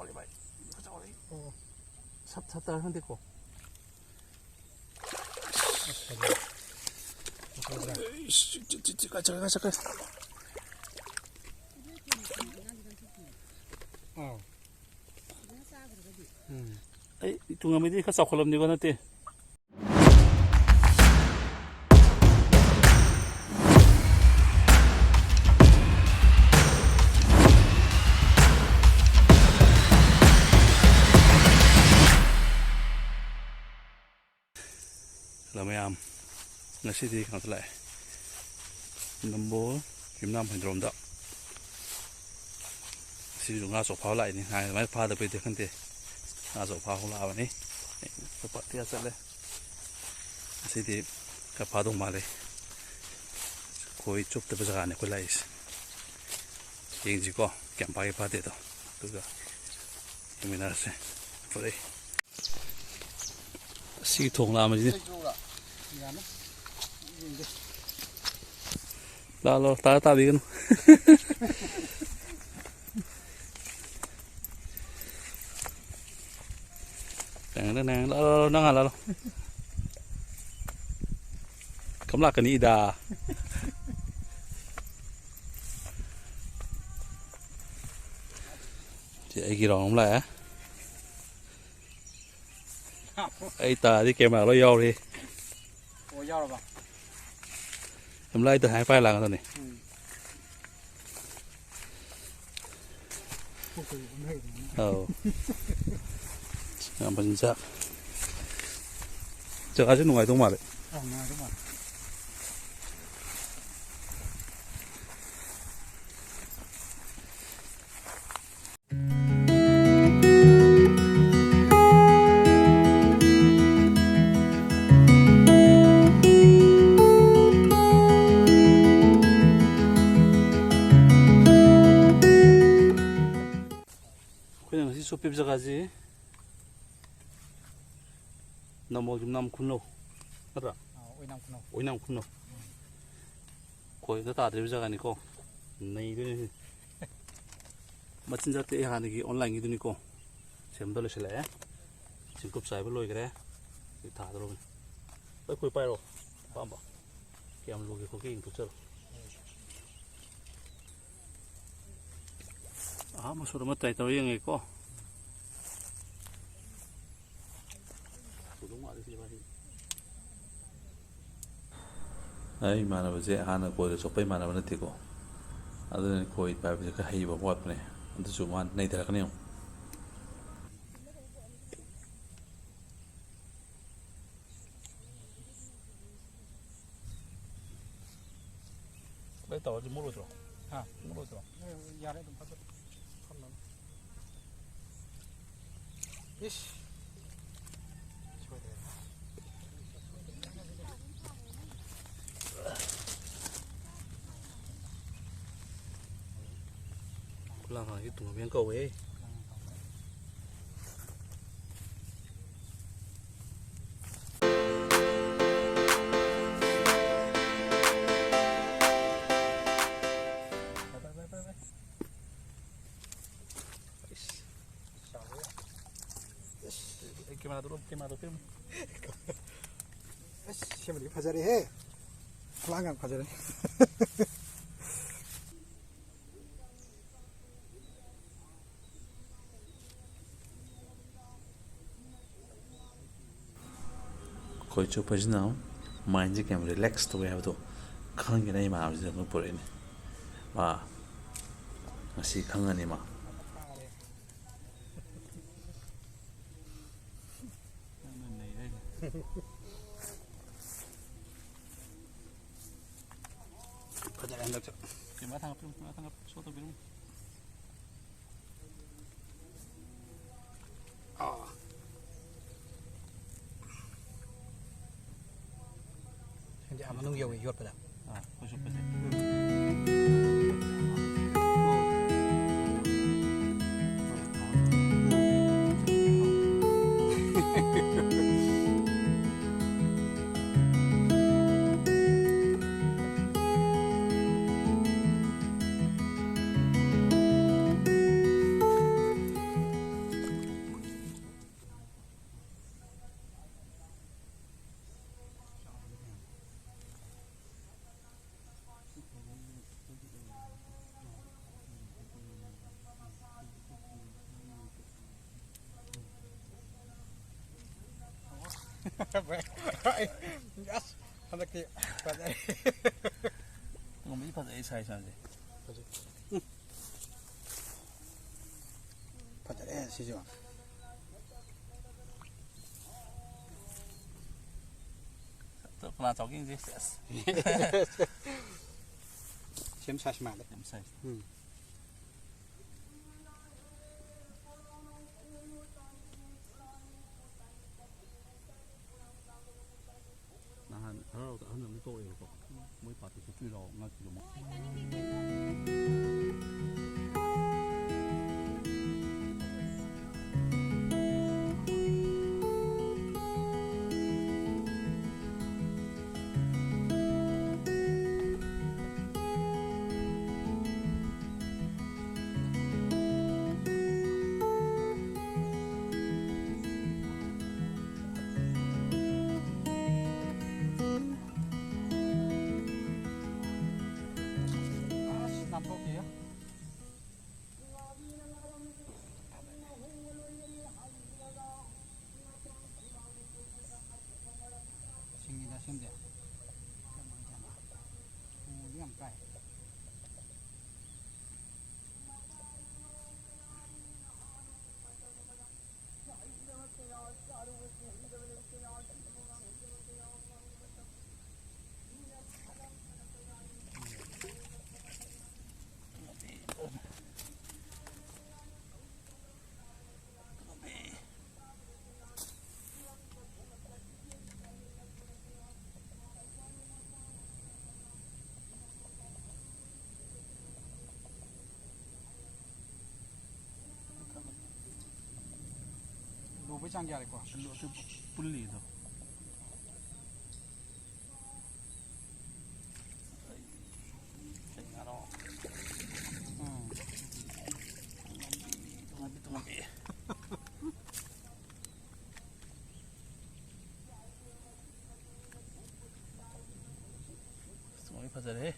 เลยไปเจ้าเลยชัดตาทั้งเด็กกูจักไอ้จุงไม่ได้ข้าสอบคนลมดีกว่านั่นเต้เราไม่ยามนักสิที่เขาเท่าไหร่น้ำโบกิมน้ำพันธุ์รมดอกสิจุงงาสอบเผาไหลนี่หายไม่พาเดินไปเด็กขันเตะงาสอบเผาของเราวันนี้สปอร์ตที่จะเลยสิที่กับพาดงมาเลยคุยจบแต่ภาษาเนี่ยคุยไล่ยิงจีก็แกมไปพาเด็ดตัวก็ยังไม่น่าเสียพอดีสิทงลามาจีลาลตาดีกันแต่งนั่งนั่งอะไรล่ะคำลักกันนี่ดาจะไอ้กี่รองน้ำลายไอ้ตาที่เก็บมาเราย่อเลยโอ้ย่อหรอปะน้ำลายตัวหายไฟหลังตอนนี้งานพันจักจะอาจจะหน่วยตรงมาเลยหน่วยตรงมา그냥 소피비자 가지 너무 좀 남군노 알아 오이남군노 거기서 다 데비자 가니까 내일은 마침 자때 하는 게 온라인 기도니까 잼돌을 실래 지금 급사입을 놓이 그래 다 들어오면 빨리 거기 빨리 봐봐 게임 로기 거기 인도처럼 아, 뭐 소리 못 따이다 왜 영이 있고 ai mà nó sẽ ăn ở coi cho bay mà nó vẫn tiếp cô, anh nên coi bài bây giờ cái hay bảo quát này, anh tự chụp anh này thì là cái nào, bây giờ chỉ mua rồi, mua rồi, giờ đấy đừng phát không lắm, ish, làm cái tủ miếng cầu ấy gimana tuh film siapa di pasar he pelanggan pasar coi chụp bây giờ mind cái em relax thôi vậy thôi không cái này mà bây giờ nó bồi này mà masih không anh mà Kerja yang tak gimana tangkap suatu film. Jadi aman nung yawi yot pada. Khusus pada. 한덕기 파자리 이거 이 파자 이 사이즈인데. 파자리 시죠. 또 하나 저기 이제 됐어. 지금 40만 원. 좀 사이즈. 한 하루도 한 놈이 또 이거 뭐 파티 주로 나기로 뭐. 남복이요? 생기다 생대. 그냥 까이. 로브 장기 할 거. 또 불리도. 생각하노. 동아비. 스모이 파자래.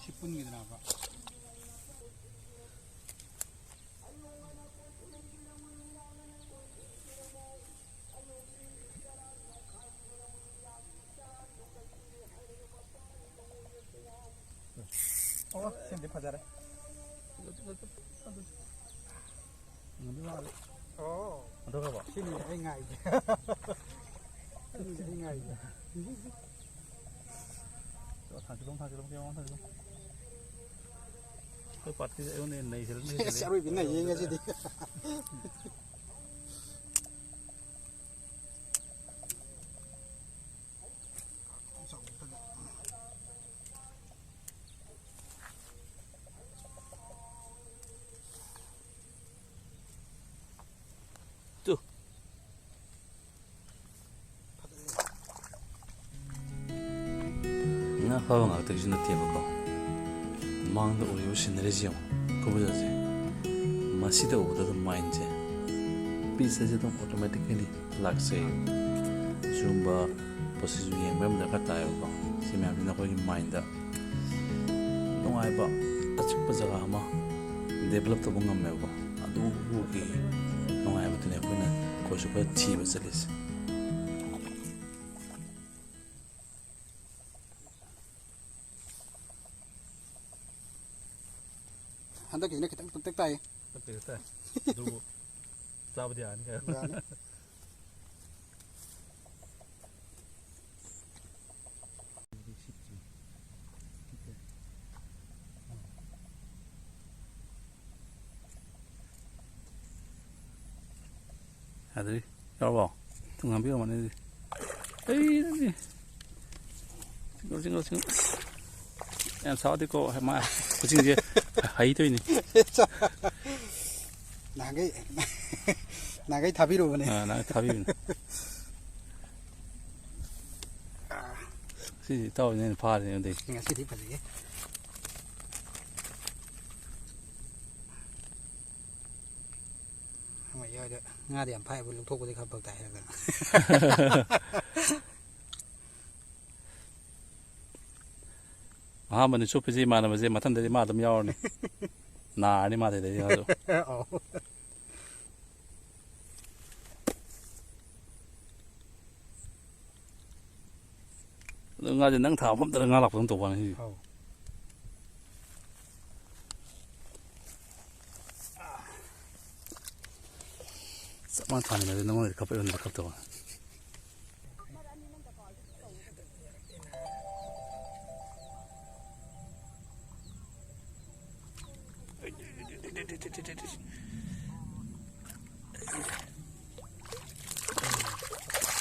10분이나 나가. 생대 파자래. 들어가 봐. 힘이 앵아이. 힘이 앵아이. 타기동 그냥 타기동. 그 파티 이거는 नहीं चल नहीं चले. Saru bina yenga jadi. 쭉. 나 가방 어떻게 신는 티에볼까? 망도 우리 요신 내리지요. 그보자지. 마시다 오보다도 마인제. 피세제도 오토매틱ली 락세. 줌바 포시주 예매면 같아요. 시면은 거기 마인드. 농아이바 아직도 자가 아마 데벨롭 더 뭔가 매고. 아두기 농아이부터네 그는 고수가 티브 살리스. 한덕기 이렇게 딱 따이. 됐다. 누구 싸우지 않을까요? 아들이 여보 등한 비가 많이 에이 징글 em sao thì cô mà có chuyện gì hay thôi nhỉ 나게 답이로 보네. à nó tháo đi gì tao nên pha thì đi 내가 CD 파지게. 뭐 여자 nga디 안 파이 불 토고디 갑박 다 해가. à mình chụp cái gì mà làm gì mà thằng đấy mà tầm nhau này nà đi mà thấy đấy rồi 어. ngaji nang thả phẩm tận ngalak phẩm tổ vào này 아우 sama thằng này nó mới cặp bên được cặp tổ vào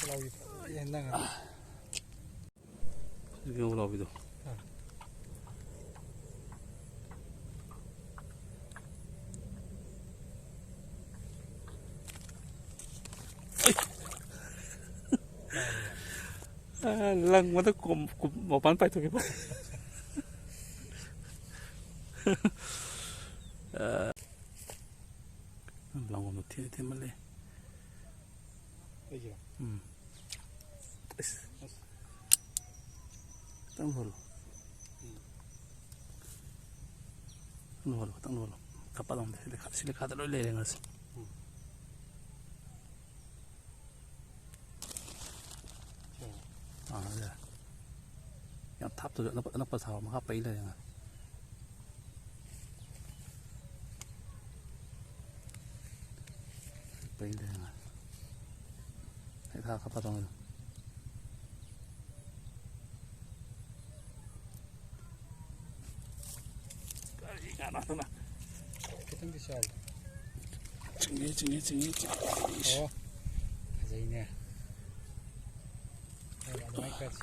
라우이 옛날에 이게 올라오기도 lăng mà nó cùng một bán phải thôi cái lòng một thiên thiên mất lên 이게 tăng luôn kapal dong sila kata lo le ngas ya yang tap tu nó pas hao mà bay lên ngas bay lên ngas thấy thao kapal dong 나나 기tung 디샬 증이 어 가자이네 내가 마이까지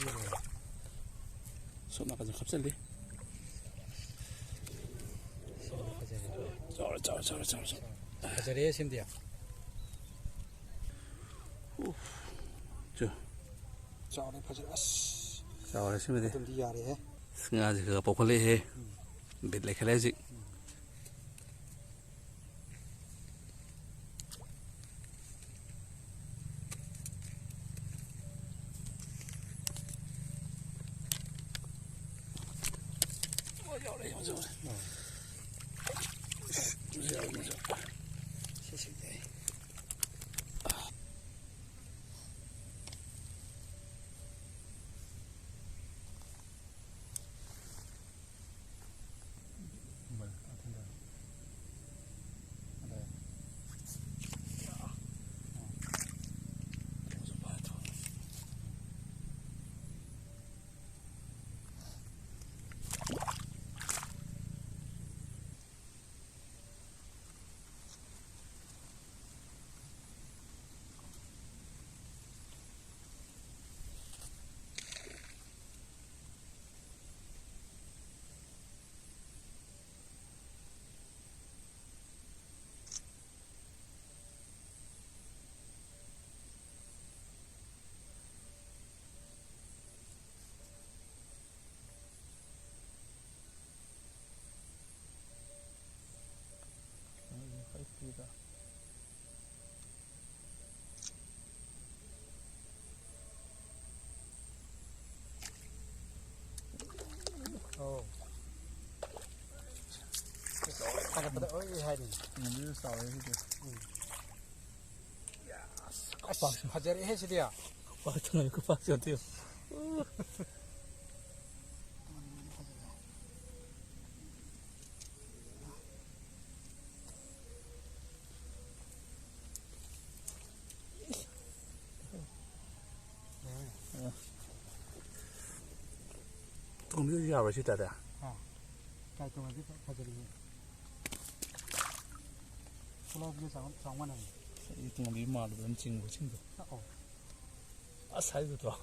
손나가서 갑자기 저 가자리에 심디야 저래 파지라스 저래 심데 좀 디야래 승아지 그거 보컬리 해 biệt cái gì 어 하나 보다 어이 하니 이제 싸워야 돼 아빠 가자리 해시디야 빠져나 그 빠져 어때요 동네 야외 시대다 깔끔하게 가자리 콜라비에 장만은 이 동네 마을은 친구 아 사이도 좋아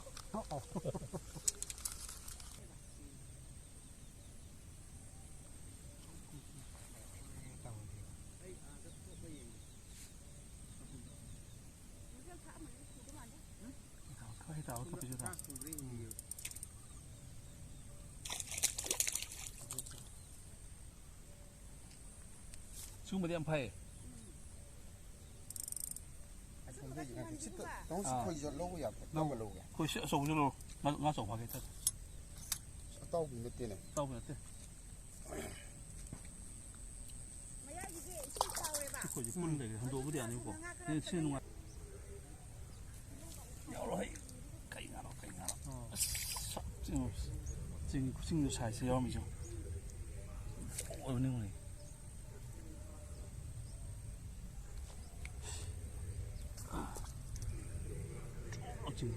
지금 어디 안 파해? 너무 스포 이제 로고야 너무 로고야 그 소금으로 가서 가겠다. 떠오고 있는 때네 떠오면 돼. 그 이제 뿌는 게 한도 어디 아니고 그냥 치는 거. 여러 해. 가이나로. 지금 잘 시험이죠. 어느 거니? 지금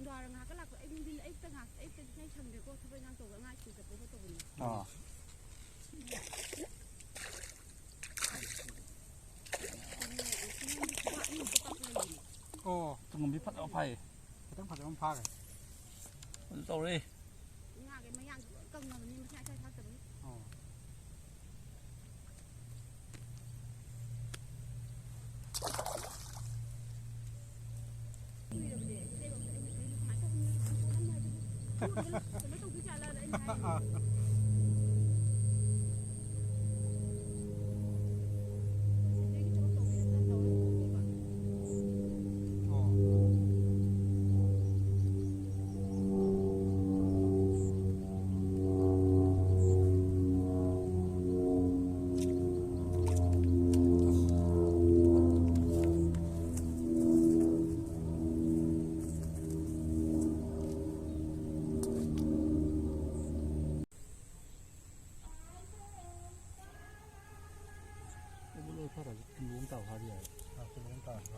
đó là ngã cái là của em đi lấy cái ngã em cái chừng để cô thôi bây giờ tổ cái ngã chỉ tập cái tổ này 좀 밑에 파이.ต้องผัดต้องพัก 또 그래. ngã cái mấy ăn cân là mình sai sai sai tập đấy 이걸로 팔아. 농따 화리야.คือล้มตาไป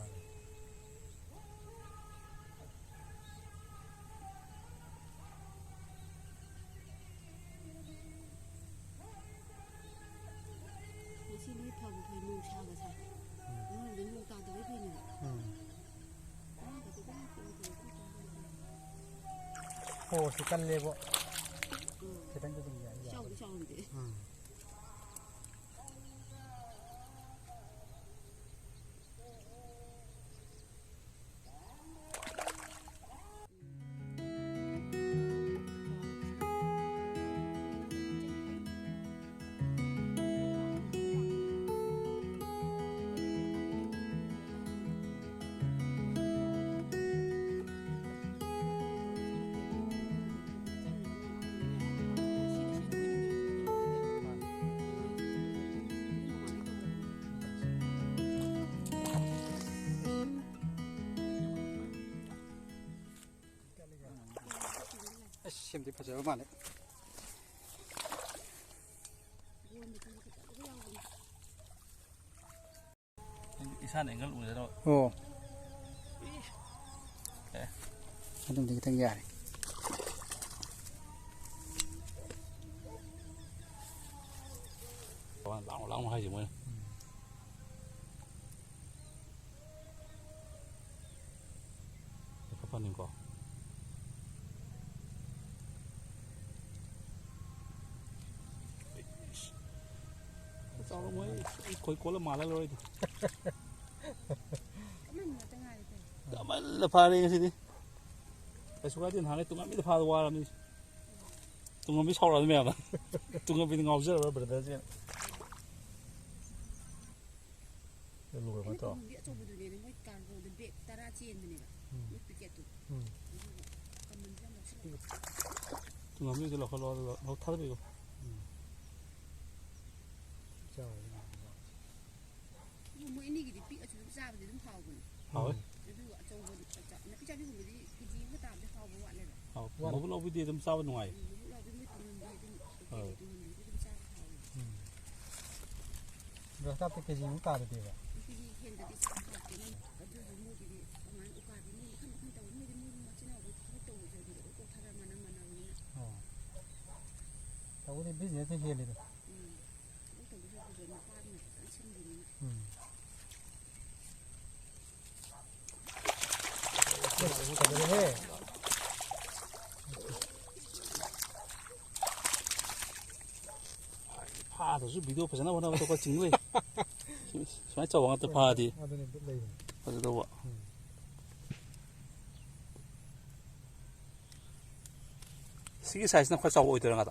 xin đi thầm thì mù sao mà sao nó đến mù tao tới khi này โอ้สิกันเลยบ่สิกันจะเป็นใหญ่ sau cái sau thì เข็มที่ผัดจะมาเลย 이 산에 이걸 우리로 โอ้มันต้องดีตั้งใหญ่ 랑랑 하지 뭐. 파파님 거. sao nó mới khối cố là mà là rồi đã mấy là pha đi cái gì đi cái số cái tiền hàng này tụi nó biết pha qua làm gì tụi nó biết sau rồi mẹ mà tụi nó biết ngầu rất là bật ra chứ lùi vào to tụi nó biết là khó lo nó thắt đi mỗi này cái bị ở chỗ ra thì nó phao rồi rồi cái chỗ nó cái chỗ cái gì nó tạm để phao bộ này rồi một lâu đi đâm sao bên ngoài rồi ta phải cái gì cũng cả được vậy tao đi business thì hiền đi được pha thì giúp video phải xem nào tôi có chính rồi phải cho vào tôi pha thì phải đâu ạ cái size nó khoai sầu ôi tôi đang ngắt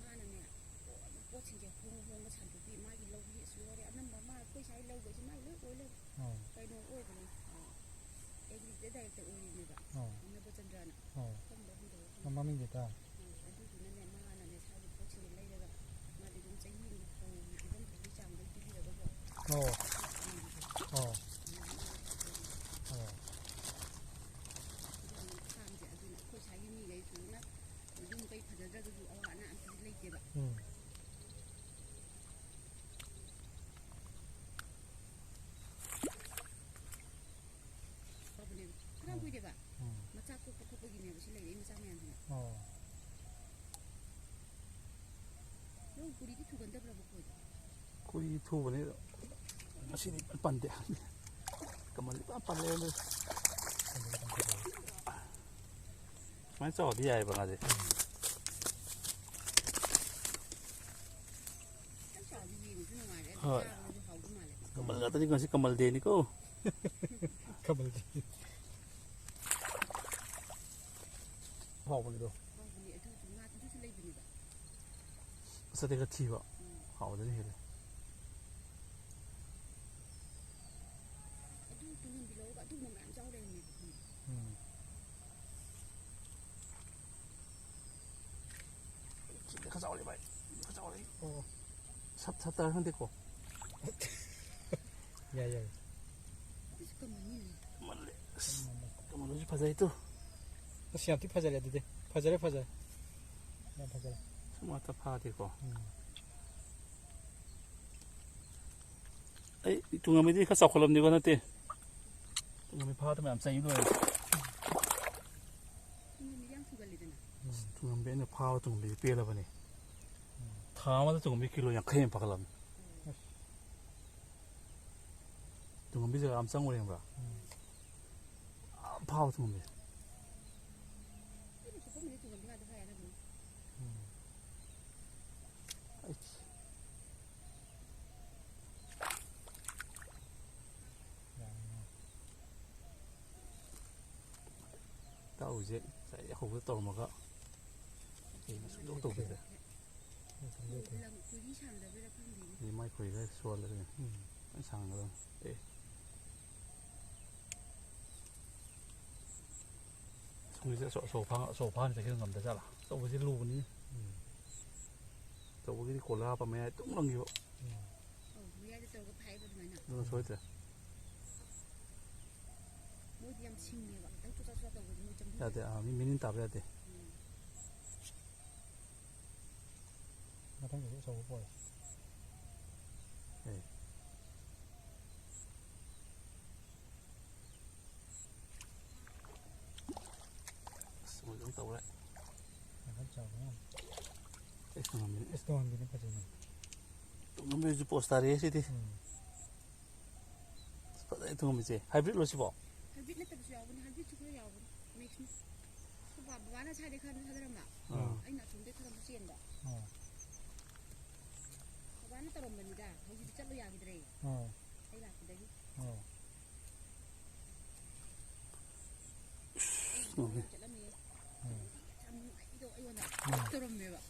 ꯃꯥꯅꯅꯦ ꯄꯣꯠꯁꯤꯡꯁꯦ ꯍꯣꯡꯕ ꯁꯟꯗꯣꯛꯄꯤ ꯃꯥꯒꯤ ꯂꯧꯕꯤ ꯂꯣꯏꯔꯦ ꯑꯅꯝꯕ ꯃꯥ ꯑꯩꯈꯣꯏ ꯁ꯭ꯋꯥꯏ ꯂꯧꯕꯁꯤ ꯃꯥꯏ ꯂꯣꯏ ꯑꯣꯏ ꯂꯩ ꯀꯩꯅꯣ ꯑꯣꯏꯕꯅꯦ ꯑꯦꯒ꯭ꯔꯤꯗ ꯗꯥꯏꯔꯦꯛꯇꯔ ꯑꯣꯏꯔꯤꯅꯦꯕ ꯅꯕꯆꯟꯗ꯭ꯔꯅ ꯈꯪꯕ ꯍꯨꯟꯗꯕ ꯃꯃꯤꯡꯗꯤ ꯇꯥꯏ ꯑꯗꯨꯗꯨꯅꯅꯦ ꯃꯥꯅꯅꯦ ꯁ꯭ꯋꯥꯏꯒꯤ ꯄꯣꯠꯁꯤꯡꯁꯦ ꯂꯩꯔꯒ ꯃꯥꯗꯤ ꯑꯗꯨꯝ ꯆꯍꯤ ꯑꯃꯒꯤ ꯐꯧꯒꯤ ꯄꯤꯐꯝꯊꯣꯛꯄꯒꯤ ꯆꯥꯡꯗ ꯄꯤꯕꯤꯔꯒꯀꯣ ꯐꯥꯝꯁꯦ ꯑꯗꯨꯅ ꯑꯩꯈꯣꯏ ꯁ꯭ꯋꯥꯏꯒꯤ ꯃꯤꯈꯩ ꯁꯨꯅ ꯌꯨꯝ ꯀꯩ ꯐꯖꯗ꯭ꯔꯒꯁꯨ ꯑꯋꯥ ꯑꯅꯥ ꯑꯝꯇꯗꯤ ꯂꯩꯇꯦꯕ ꯐꯕꯅꯦꯕ ꯈꯔ ꯀꯨꯏꯗꯦꯕ ꯃꯆꯥ ꯀꯣꯛꯄ ꯈꯣꯠꯄꯒꯤꯅꯦꯕ ꯁꯤ ꯂꯩꯔꯛꯏ ꯃꯆꯥ ꯃꯌꯥꯝꯁꯤꯅ ꯅꯪ ꯀꯨꯔꯤꯗꯤ ꯊꯨꯒꯟꯗꯕ꯭ꯔꯕ ꯈꯣꯏꯗꯣ ꯀꯨꯔꯤ ꯊꯨꯕꯅꯤ ꯉꯁꯤꯗꯤ ꯄꯟꯗꯦ ꯀꯃꯜ ꯄꯜꯂꯦ ꯁꯨꯃꯥꯏꯅ ꯆꯥꯎꯔꯗꯤ ꯌꯥꯏꯑꯕ ꯉꯥꯁꯦ ꯆꯥꯎꯗꯤ ꯌꯦꯡꯕꯁꯨ ꯅꯨꯡꯉꯥꯏꯔꯦ ꯍꯣꯏ ꯆꯥꯕꯗꯁꯨ ꯍꯥꯎꯗꯧ ꯃꯥꯜꯂꯦ ꯀꯃꯜ ꯉꯥꯛꯇꯅꯤ ꯉꯁꯤ ꯀꯃꯜ ꯗꯦꯅꯤꯀꯣ ꯀꯃꯜꯗꯤ ꯍꯥꯎꯕꯅꯤꯗꯣ ꯍꯥꯎꯕꯅꯦ ꯑꯗꯨꯁꯨ ꯉꯥꯗꯨꯁꯨ ꯂꯩꯕꯅꯦꯕ ꯃꯁꯛꯇꯤ ꯈꯔ ꯊꯤꯕ ꯍꯥꯎꯕꯗꯅ ꯍꯦꯜꯂꯦ ꯑꯗꯨ ꯇꯨꯡꯍꯟꯕꯤ ꯂꯧꯔꯒ ꯑꯗꯨꯒꯨꯝꯕ ꯃꯌꯥꯝ ꯆꯥꯎ ꯂꯩꯔꯝꯃꯦꯕ ꯈꯪꯕ ꯁꯤꯗꯤ ꯈꯔ ꯆꯥꯎꯔꯦ ꯚꯥꯏ ꯈꯔ ꯆꯥꯎꯔꯦ ꯁꯞꯇꯔ ꯈꯪꯗꯦꯀꯣ ꯌꯥꯏ ꯌꯥꯏ ꯑꯗꯨꯁꯨ ꯀꯃꯟꯅꯤꯅꯦ ꯀꯃꯜꯂꯦ ꯀꯃꯜꯁꯨ ꯐꯖꯩ ꯇꯨ ꯑꯁ ꯌꯥꯝ ꯊꯤ ꯐꯖꯔꯦ ꯑꯗꯨꯗꯤ ꯐꯖꯔꯦ ꯌꯥꯝ ꯐꯖꯔꯦ ꯁꯨꯝꯉꯥꯛꯇ ꯐꯥꯗꯦꯀꯣ ꯑꯩ ꯇꯨꯡꯍꯟꯕꯤꯗꯤ ꯈꯔ ꯆꯥꯎꯈꯠꯂꯝꯅꯤꯀꯣ ꯅꯠꯇꯦ ꯇꯨꯡꯍꯟꯕꯤ ꯐꯥꯗ ꯃꯌꯥꯝ ꯆꯍꯤ ꯂꯣꯏꯔꯦ ꯇꯨꯡꯍꯟꯕꯤꯗꯤ ꯌꯥꯝ ꯊꯨꯒꯜꯂꯤꯗꯅ ꯇꯨꯡꯍꯟꯕꯤ ꯑꯩꯅ ꯐꯥꯕ ꯇꯨꯡꯍꯟꯕꯤꯗꯤ ꯄꯦꯜꯂꯕꯅꯤ ꯊꯥ ꯑꯃꯗ ꯇꯨꯡꯍꯟꯕꯤ ꯀꯤꯂꯣ 50 ꯑꯃ ꯐꯒꯠꯂꯝꯅꯤ ꯇꯨꯡꯍꯟꯕꯤ ꯖꯒꯥ ꯑꯃ ꯆꯪꯉꯨꯔꯦ ꯈꯪꯕ꯭ꯔꯥ ꯐꯥꯕ ꯇꯨꯡꯍꯟꯕꯤ ꯑꯩꯅ ꯆꯨꯞꯄꯝꯕꯗꯤ ꯇꯨꯡꯍꯟꯕꯤ ꯉꯥꯛꯇ ꯐꯥꯏ ꯍꯥꯏꯅꯕꯅꯤ ꯇꯥꯎꯁꯦ ꯉꯁꯥꯏ ꯍꯧꯕꯗ ꯇꯧꯔꯝꯃꯒ ꯑꯩꯅ ꯁꯨꯡꯇꯧ ꯇꯧꯈꯤꯗ꯭ꯔꯦ ꯂꯪ ꯈꯣꯏꯔꯤ ꯁꯥꯡꯗꯕꯩꯔꯥ ꯈꯪꯗꯦꯅꯦ ꯑꯗꯩ ꯃꯥꯏ ꯈꯣꯏ ꯈꯔ ꯁꯣꯜꯂꯒ ꯂꯣꯏ ꯁꯥꯡꯒꯗꯕꯅꯤ ꯁꯣꯝꯒꯤꯁꯦ ꯑꯆꯧ ꯐꯥꯅ ꯆꯠꯈꯤꯕ ꯉꯝꯗ ꯖꯥꯠꯂꯥ ꯑꯆꯧꯕꯁꯤ ꯂꯨꯕꯅꯤ ꯑꯆꯧꯕꯒꯤꯗꯤ ꯀꯣꯜꯂ ꯍꯥꯞꯄ ꯃꯌꯥꯏ ꯇꯨꯡ ꯂꯪꯈꯤꯕ ꯃꯌꯥꯏꯗ ꯇꯧꯔꯒ ꯐꯥꯏꯕ ꯑꯗꯨꯃꯥꯏꯅ ꯑꯗꯨꯅ ꯁꯣꯏꯗ꯭ꯔꯦ ꯃꯣꯏꯗꯤ ꯌꯥꯝ ꯁꯤꯡꯉꯦꯕ ꯈꯤꯇꯪ ꯆꯣꯆꯥ ꯆꯣꯆꯥ ꯇꯧꯕꯗꯤ ꯃꯣꯏ ꯆꯪꯕꯤꯌꯦ ꯌꯥꯗꯦ ꯃꯤ ꯃꯤꯅꯤꯟ ꯇꯥꯕ ꯌꯥꯗꯦ ꯃꯊꯪꯗꯁꯨ ꯑꯆꯧꯕ ꯄꯣꯔꯦ ꯑꯁ ꯃꯣꯏ ꯑꯗꯨꯝ ꯇꯧꯔꯦ ꯌꯥꯝ ꯆꯥꯎꯕ ꯇꯨꯡꯍꯟꯕꯤꯅꯤ ꯇꯨꯡꯍꯟꯕꯤꯅꯤ ꯐꯖꯩꯅꯦ ꯇꯨꯡꯍꯟꯕꯤꯁꯨ ꯄꯣꯁ ꯇꯥꯔꯤꯌꯦ ꯁꯤꯗꯤ ꯐꯖꯩ ꯇꯨꯡꯍꯟꯕꯤꯁꯦ ꯍꯥꯏꯕ꯭ꯔꯤꯠ ꯂꯣ ꯁꯤꯕꯣ ꯍꯥꯏꯕ꯭ꯔꯤꯠ ꯅꯠꯇꯕꯁꯨ ꯌꯥꯎꯕꯅꯤ ꯍꯥꯏꯕ꯭ꯔꯤꯠꯁꯨ ꯈꯔ ꯌꯥꯎꯕꯅꯤ ꯃꯤꯛꯁꯅꯤ ꯕꯕꯥꯅ ꯁ꯭ꯋꯥꯏꯗꯩ ꯈꯔ ꯊꯥꯗꯔꯝꯕ ꯑꯩꯅ ꯑꯁꯣꯝꯗꯩ ꯈꯔ ꯑꯃꯨꯛ ꯆꯦꯟꯕ ꯕꯕꯥꯅ ꯇꯧꯔꯝꯕꯅꯤꯗ ꯍꯧꯖꯤꯛꯇꯤ ꯆꯠꯂꯨ ꯌꯥꯈꯤꯗ꯭ꯔꯦ ꯑꯩ ꯂꯥꯛꯄꯗꯒꯤ ꯑꯩ ꯌꯥꯝ ꯆꯠꯂꯝꯃꯦ ꯌꯥꯝ ꯅꯨꯡꯉꯥꯏꯕꯤꯗꯣ ꯑꯩꯉꯣꯟꯗ ꯇꯧꯔꯝꯃꯦꯕ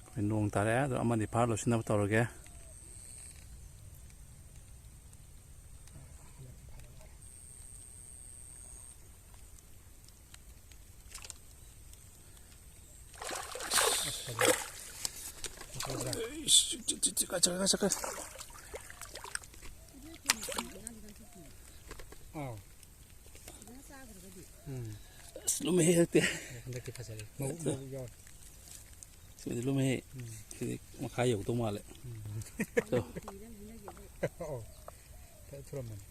ꯑꯩꯈꯣꯏ ꯅꯣꯡ ꯇꯥꯔꯛꯑꯦ ꯑꯗꯣ ꯑꯃꯗꯤ ꯐꯥꯔ ꯂꯣꯏꯁꯤꯟꯅꯕ ꯇꯧꯔꯒꯦ ꯆꯠꯈ꯭ꯔꯦ ꯐꯖꯅ ꯆꯥꯈ꯭ꯔꯒꯗꯤ ꯑꯁ ꯂꯨꯝꯃꯦꯍꯦ ꯍꯦꯛꯇꯦ ꯍꯟꯗꯛꯇꯤ ꯐꯖꯔꯦ ꯃꯕꯨꯛ ꯌꯥꯎꯔꯦ ꯁꯤꯗꯤ ꯂꯨꯝꯃꯦꯍꯦ ꯁꯤꯗꯤ ꯃꯈꯥ ꯌꯧꯗꯧ ꯃꯥꯜꯂꯦ ꯊꯨꯔꯝꯃꯅꯤ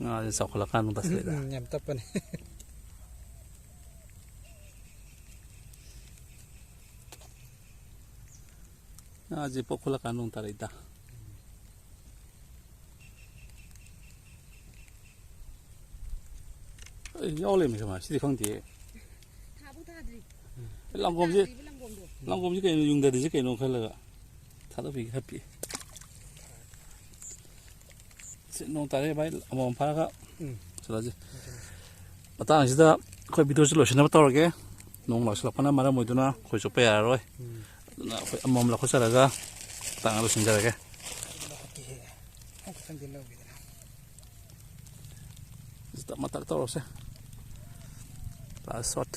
ꯉꯥꯁꯦ ꯆꯥꯎꯈꯠꯂꯀꯥꯟꯗ ꯇꯁꯤꯜꯂꯦꯗ ꯌꯥꯝ ꯇꯞꯄꯅꯤ ꯉꯥꯁꯦ ꯄꯣꯛꯈꯠꯂꯀꯥꯟꯗ ꯅꯣꯡ ꯇꯥꯔꯛꯏꯗ ꯌꯥꯎ ꯂꯩꯔꯝꯃꯦ ꯀꯃꯥꯏꯅ ꯁꯤꯗꯤ ꯈꯪꯗꯦ ꯊꯥꯕꯨ ꯊꯥꯗ꯭ꯔꯤ ꯂꯪꯒꯣꯝꯁꯦ ꯂꯪꯒꯣꯝꯗꯣ ꯂꯪꯒꯣꯝꯁꯦ ꯀꯩꯅꯣ ꯌꯨꯡꯗꯗꯤꯁꯦ ꯀꯩꯅꯣ ꯈꯜꯂꯒ ꯊꯥꯗꯣꯛꯄꯤꯒꯦ ꯈꯔ ꯄꯤꯛꯑꯦ ꯅꯣꯡ ꯇꯥꯔꯛꯑꯦ ꯚꯥꯏ ꯑꯃꯃꯝ ꯐꯥꯔꯒ ꯆꯠꯂꯁꯤ ꯃꯇꯥꯡꯁꯤꯗ ꯑꯩꯈꯣꯏ ꯚꯤꯗꯤꯑꯣꯁꯤ ꯂꯣꯏꯁꯤꯟꯅꯕ ꯇꯧꯔꯒꯦ ꯅꯣꯡ ꯂꯥꯛꯁꯤꯜꯂꯛꯄꯅ ꯃꯔꯝ ꯑꯣꯏꯗꯨꯅ ꯑꯩꯈꯣꯏ ꯆꯨꯞꯄ ꯌꯥꯔꯔꯣꯏ ꯑꯗꯨꯅ ꯑꯩꯈꯣꯏ ꯑꯃꯃꯝ ꯂꯧꯈꯠꯆꯔꯒ ꯃꯇꯥꯡ ꯂꯣꯏꯁꯤꯟꯖꯔꯒꯦ ꯇꯞꯅ ꯇꯛ ꯇꯧꯔꯁꯦ ꯂꯥꯁ ꯁꯣꯠ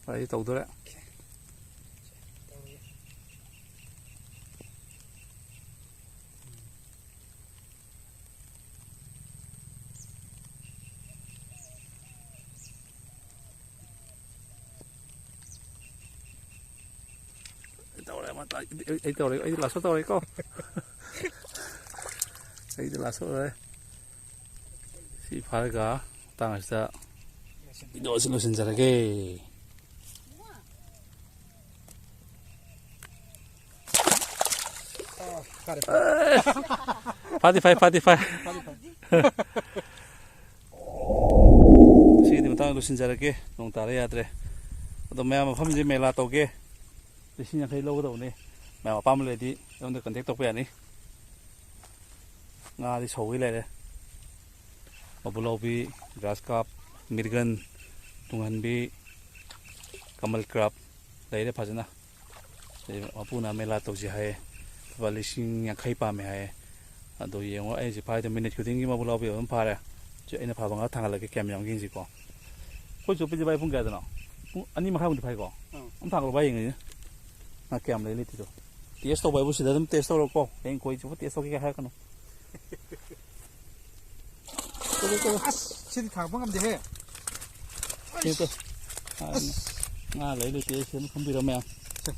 ꯑꯩ ꯇꯧꯗꯣꯔꯦ ꯑꯩ ꯇꯧꯔꯦ ꯑꯩꯗꯤ ꯂꯥꯁ ꯇꯧꯔꯦꯀꯣ ꯑꯩꯗꯤ ꯂꯥꯁ ꯑꯣꯏꯔꯦ ꯁꯤ ꯐꯥꯔꯒ ꯃꯇꯥꯡ ꯑꯁꯤꯗ ꯚꯤꯗꯤꯑꯣꯁꯤ ꯂꯣꯏꯁꯤꯟꯖꯔꯒꯦ ꯐꯥꯗꯤ ꯐꯥꯏ ꯁꯤꯒꯤꯗꯤ ꯃꯇꯥꯡ ꯂꯣꯏꯁꯤꯟꯖꯔꯒꯦ ꯅꯣꯡ ꯇꯥꯔ ꯌꯥꯗ꯭ꯔꯦ ꯑꯗꯣ ꯃꯌꯥꯝ ꯃꯐꯝꯁꯦ ꯃꯦꯂꯥ ꯇꯧꯒꯦ 50,000 ꯂꯧꯒꯗꯧꯕꯅꯤ ꯃꯌꯥꯝ ꯑꯄꯥꯝꯕ ꯂꯩꯔꯗꯤ ꯑꯩꯉꯣꯟꯗ ꯀꯟꯇꯦꯛ ꯇꯧꯕ ꯌꯥꯅꯤ ꯉꯥꯗꯤ ꯁꯧꯒꯩ ꯂꯩꯔꯦ ꯃꯕꯨꯂꯥꯎꯕꯤ ꯒ꯭ꯔꯥꯁ ꯀꯥꯞ ꯃꯤꯔꯒꯟ ꯇꯨꯡꯍꯟꯕꯤ ꯀꯃꯜ ꯀ꯭ꯔꯥꯞ ꯂꯩꯔꯦ ꯐꯖꯅ ꯃꯄꯨꯅ ꯃꯦꯂꯥ ꯇꯧꯁꯤ ꯍꯥꯏꯌꯦ ꯂꯨꯄꯥ 50,000 ꯄꯥꯝꯃꯦ ꯍꯥꯏꯌꯦ ꯑꯗꯣ ꯌꯦꯡꯉꯣ ꯑꯩꯁꯦ ꯐꯥꯏꯗ ꯃꯤꯅꯤꯠ ꯈꯨꯗꯤꯡꯒꯤ ꯃꯕꯨꯂꯥꯎꯕꯤ ꯑꯗꯨꯝ ꯐꯥꯔꯦ ꯑꯩꯅ ꯐꯥꯕ ꯉꯥ ꯊꯥꯡꯒꯠꯂꯛꯀꯦ ꯀꯌꯥꯝ ꯌꯥꯝꯒꯦ ꯌꯦꯡꯁꯤꯀꯣ ꯑꯩꯈꯣꯏ ꯆꯨꯞꯄꯤꯁꯦ ꯚꯥꯏ ꯄꯨꯡ ꯀꯌꯥꯗꯅꯣ ꯄꯨꯡ 2:30 ꯐꯥꯏꯀꯣ ꯑꯗꯨꯝ ꯊꯥꯡꯒꯠꯂꯣ ꯚꯥꯏ ꯌꯦꯡꯉꯁꯤ ꯉꯥ ꯀꯌꯥꯝ ꯂꯩ ꯂꯩꯇꯦꯗꯣ ꯇꯦꯁ ꯇꯧꯕ ꯍꯥꯏꯕꯨ ꯁꯤꯗ ꯑꯗꯨꯝ ꯇꯦꯁ ꯇꯧꯔꯣꯀꯣ ꯍꯌꯦꯡ ꯈꯣꯏ ꯆꯨꯞꯄ ꯇꯦꯁ ꯇꯧꯒꯦ ꯍꯥꯏꯔꯛꯀꯅꯨ ꯁꯤꯗꯤ ꯊꯥꯡꯕ ꯉꯝꯗꯦꯍꯦ ꯉꯥ ꯂꯩ ꯂꯩꯇꯦ ꯁꯤꯗ ꯈꯪꯕꯤꯔꯣ ꯃꯌꯥꯝ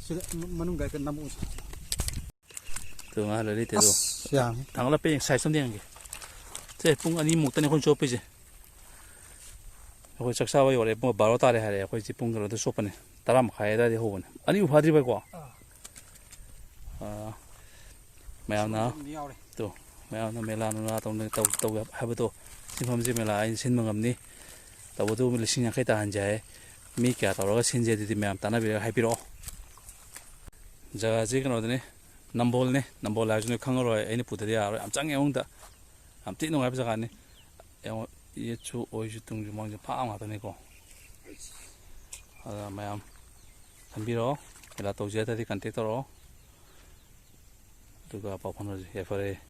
ꯁꯤꯗ ꯃꯅꯨꯡꯗ ꯅꯝꯃꯛꯎꯁꯤ ꯇꯨ ꯉꯥ ꯂꯩ ꯂꯩꯇꯦ ꯑꯗꯣ ꯌꯥꯝꯃꯤ ꯊꯥꯡꯒꯠꯂꯛꯄ ꯌꯦꯡ ꯁꯥꯏꯖ ꯑꯝꯇ ꯌꯦꯡꯒꯦ ꯁꯦ ꯄꯨꯡ 2:00ꯃꯨꯛꯇꯅꯤ ꯑꯩꯈꯣꯏꯅ ꯆꯣꯞꯄꯤꯁꯦ ꯑꯩꯈꯣꯏ ꯆꯥꯛ ꯆꯥꯕ ꯌꯧꯔꯦ ꯄꯨꯡ 12 ꯇꯥꯔꯦ ꯍꯥꯏꯔꯦ ꯑꯩꯈꯣꯏꯁꯤ ꯄꯨꯡ ꯀꯩꯅꯣꯗ ꯆꯣꯞꯄꯅꯤ 10:30 ꯑꯗꯨꯋꯥꯏꯗ ꯍꯧꯕꯅꯤ 2 ꯐꯥꯗ꯭ꯔꯤꯕꯀꯣ ꯃꯌꯥꯝꯅ ꯇꯨ ꯃꯌꯥꯝꯅ ꯃꯦꯂꯥ ꯅꯨꯡꯂꯥ ꯇꯧꯒꯦ ꯍꯥꯏꯕꯗꯣ ꯁꯤꯟꯐꯝꯁꯦ ꯃꯦꯂꯥ ꯑꯩꯅ ꯁꯤꯟꯕ ꯉꯝꯅꯤ ꯇꯧꯕꯗꯨ 50,000 ꯇꯥꯍꯟꯖꯦ ꯍꯥꯏ ꯃꯤ ꯀꯌꯥ ꯇꯧꯔꯒ ꯁꯤꯟꯖꯦ ꯑꯗꯨꯗꯤ ꯃꯌꯥꯝ ꯇꯥꯟꯅꯕꯤꯔꯒ ꯍꯥꯏꯕꯤꯔꯛꯑꯣ ꯖꯒꯥꯁꯤ ꯀꯩꯅꯣꯗꯅꯤ ꯅꯝꯕꯣꯜꯅꯤ ꯅꯝꯕꯣꯜ ꯍꯥꯏꯔꯁꯨ ꯅꯣꯏ ꯈꯪꯉꯔꯣꯏ ꯑꯩꯅ ꯄꯨꯗꯗꯤ ꯌꯥꯔꯣꯏ ꯌꯥꯝ ꯆꯪꯉꯦ ꯃꯅꯨꯡꯗ ꯌꯥꯝ ꯊꯤ ꯅꯨꯡꯉꯥꯏꯕ ꯖꯒꯥꯅꯤ ꯌꯦꯠꯁꯨ ꯑꯣꯏꯁꯨ ꯇꯨꯡꯁꯨ ꯃꯥꯡꯁꯨ ꯐꯥꯝ ꯉꯥꯛꯇꯅꯤꯀꯣ ꯑꯗꯨꯅ ꯃꯌꯥꯝ ꯈꯟꯕꯤꯔꯛꯑꯣ ꯃꯦꯂꯥ ꯇꯧꯁꯦ ꯍꯥꯏꯇꯥꯔꯗꯤ ꯀꯟꯇꯦꯛ ꯇꯧꯔꯛꯑꯣ ꯑꯗꯨꯒ ꯄꯥꯎ ꯐꯥꯎꯅꯔꯁꯤ ꯌꯥꯏꯐꯔꯦ